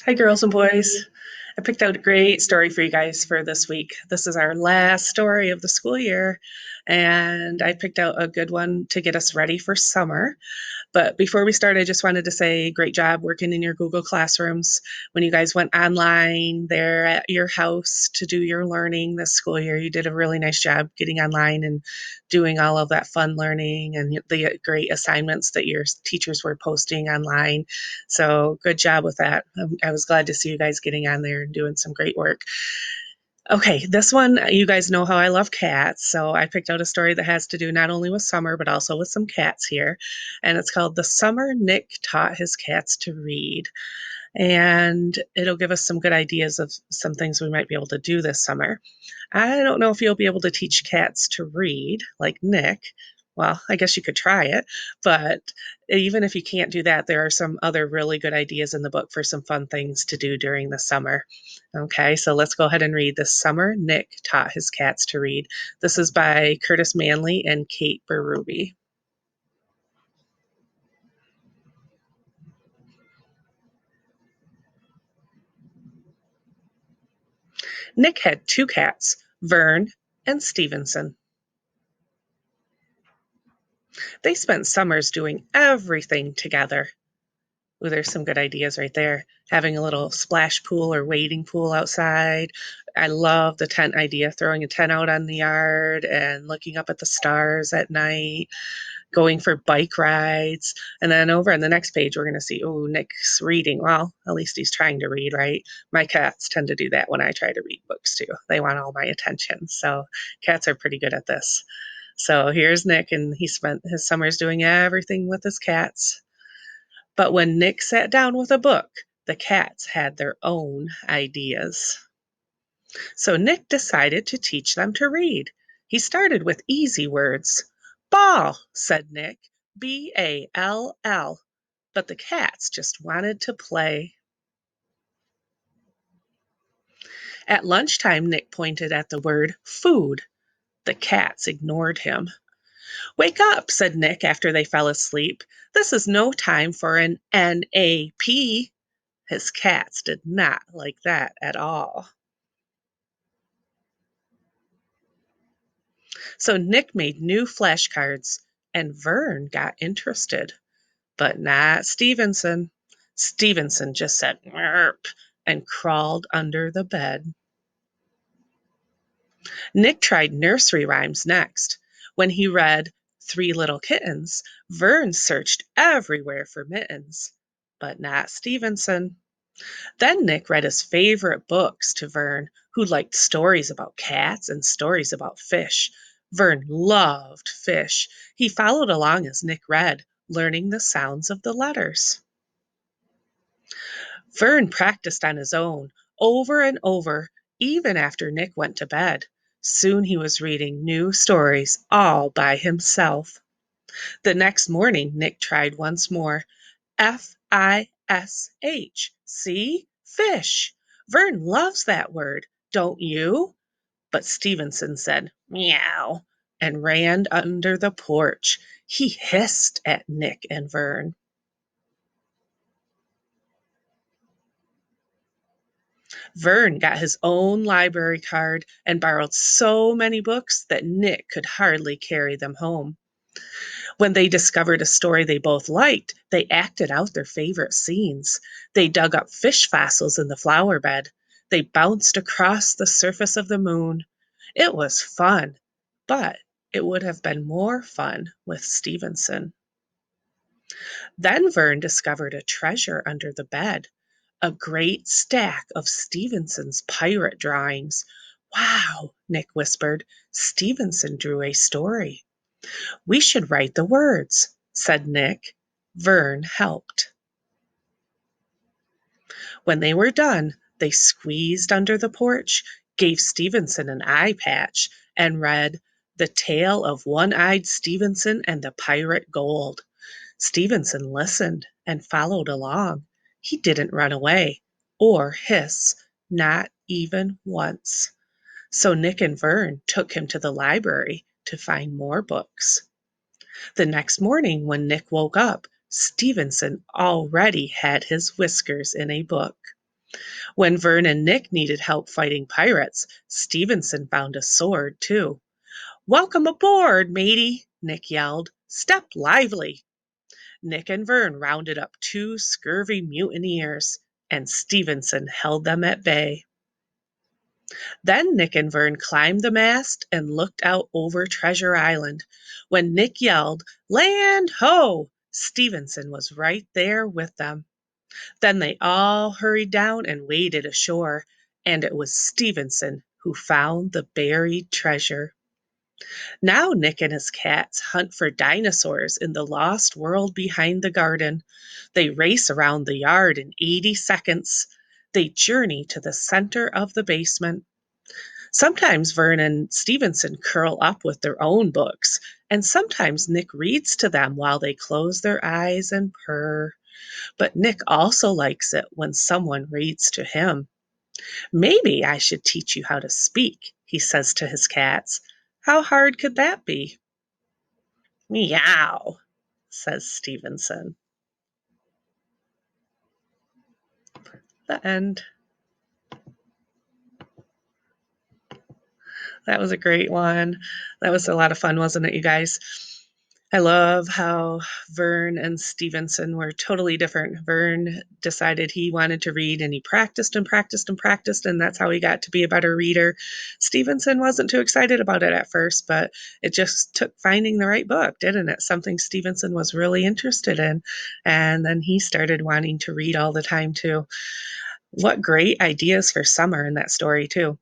Hi, girls and boys. I picked out a great story for you guys for this week. This is our last story of the school year, and I picked out a good one to get us ready for summer. But before we start, I just wanted to say great job working in your Google Classrooms. When you guys went online there at your house to do your learning this school year, you did a really nice job getting online and doing all of that fun learning and the great assignments that your teachers were posting online. So good job with that. I was glad to see you guys getting on there and doing some great work. Okay, this one, you guys know how I love cats, so I picked out a story that has to do not only with summer, but also with some cats here. And it's called The Summer Nick Taught His Cats to Read. And it'll give us some good ideas of some things we might be able to do this summer. I don't know if you'll be able to teach cats to read like Nick. Well, I guess you could try it, but even if you can't do that, there are some other really good ideas in the book for some fun things to do during the summer. Okay, so let's go ahead and read This Summer Nick Taught His Cats to Read. This is by Curtis Manley and Kate Berube. Nick had two cats, Vern and Stevenson. They spent summers doing everything together. Ooh, there's some good ideas right there. Having a little splash pool or wading pool outside. I love the tent idea, throwing a tent out on the yard and looking up at the stars at night, going for bike rides. And then over on the next page, we're going to see, oh, Nick's reading. Well, at least he's trying to read, right? My cats tend to do that when I try to read books too. They want all my attention. So cats are pretty good at this. So here's Nick, and he spent his summers doing everything with his cats. But when Nick sat down with a book, the cats had their own ideas. So Nick decided to teach them to read. He started with easy words. Ball, said Nick, Ball. But the cats just wanted to play. At lunchtime, Nick pointed at the word food. The cats ignored him. Wake up, said Nick after they fell asleep. This is no time for an NAP. His cats did not like that at all. So Nick made new flashcards, and Vern got interested, but not Stevenson. Stevenson just said "Merp" and crawled under the bed. Nick tried nursery rhymes next. When he read Three Little Kittens, Vern searched everywhere for mittens, but not Stevenson. Then Nick read his favorite books to Vern, who liked stories about cats and stories about fish. Vern loved fish. He followed along as Nick read, learning the sounds of the letters. Vern practiced on his own, over and over, even after Nick went to bed. Soon he was reading new stories all by himself. The next morning, Nick tried once more. Fish. See? Fish. Vern loves that word, don't you? But Stevenson said, meow, and ran under the porch. He hissed at Nick and Vern. Vern got his own library card and borrowed so many books that Nick could hardly carry them home. When they discovered a story they both liked, they acted out their favorite scenes. They dug up fish fossils in the flower bed. They bounced across the surface of the moon. It was fun, but it would have been more fun with Stevenson. Then Vern discovered a treasure under the bed, a great stack of Stevenson's pirate drawings. Wow, Nick whispered. Stevenson drew a story. We should write the words, said Nick. Vern helped. When they were done, they squeezed under the porch, gave Stevenson an eye patch, and read The Tale of One-Eyed Stevenson and the Pirate Gold. Stevenson listened and followed along. He didn't run away or hiss, not even once. So Nick and Vern took him to the library to find more books. The next morning, when Nick woke up, Stevenson already had his whiskers in a book. When Vern and Nick needed help fighting pirates, Stevenson found a sword, too. Welcome aboard, matey, Nick yelled. Step lively. Nick and Vern rounded up 2 scurvy mutineers, and Stevenson held them at bay. Then Nick and Vern climbed the mast and looked out over Treasure Island. When Nick yelled, Land ho! Stevenson was right there with them. Then they all hurried down and waded ashore, and it was Stevenson who found the buried treasure. Now Nick and his cats hunt for dinosaurs in the lost world behind the garden. They race around the yard in 80 seconds. They journey to the center of the basement. Sometimes Vern and Stevenson curl up with their own books, and sometimes Nick reads to them while they close their eyes and purr. But Nick also likes it when someone reads to him. Maybe I should teach you how to speak, he says to his cats. How hard could that be? Meow, says Stevenson. The end. That was a great one. That was a lot of fun, wasn't it, you guys? I love how Vern and Stevenson were totally different. Vern decided he wanted to read and he practiced and practiced and practiced, and that's how he got to be a better reader. Stevenson wasn't too excited about it at first, but it just took finding the right book, didn't it? Something Stevenson was really interested in. And then he started wanting to read all the time, too. What great ideas for summer in that story, too.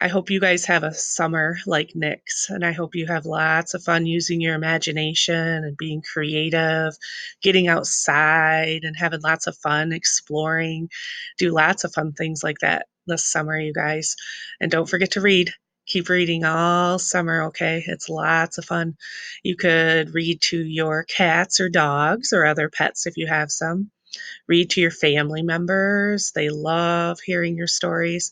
I hope you guys have a summer like Nick's, and I hope you have lots of fun using your imagination and being creative, getting outside and having lots of fun exploring. Do lots of fun things like that this summer, you guys. And don't forget to read. Keep reading all summer, okay? It's lots of fun. You could read to your cats or dogs or other pets if you have some. Read to your family members. They love hearing your stories.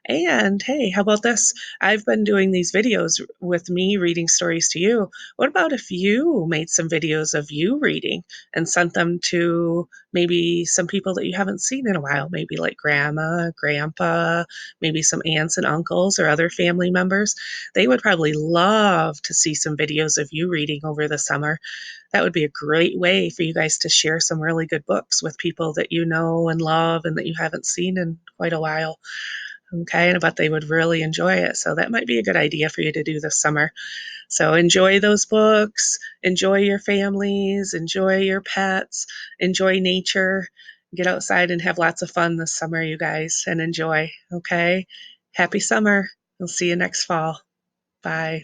And hey, how about this? I've been doing these videos with me reading stories to you. What about if you made some videos of you reading and sent them to maybe some people that you haven't seen in a while, maybe like grandma, grandpa, maybe some aunts and uncles or other family members? They would probably love to see some videos of you reading over the summer. That would be a great way for you guys to share some really good books with people that you know and love and that you haven't seen in quite a while. Okay, and I bet they would really enjoy it. So that might be a good idea for you to do this summer. So enjoy those books, enjoy your families, enjoy your pets, enjoy nature. Get outside and have lots of fun this summer, you guys, and enjoy. Okay, happy summer. We'll see you next fall. Bye.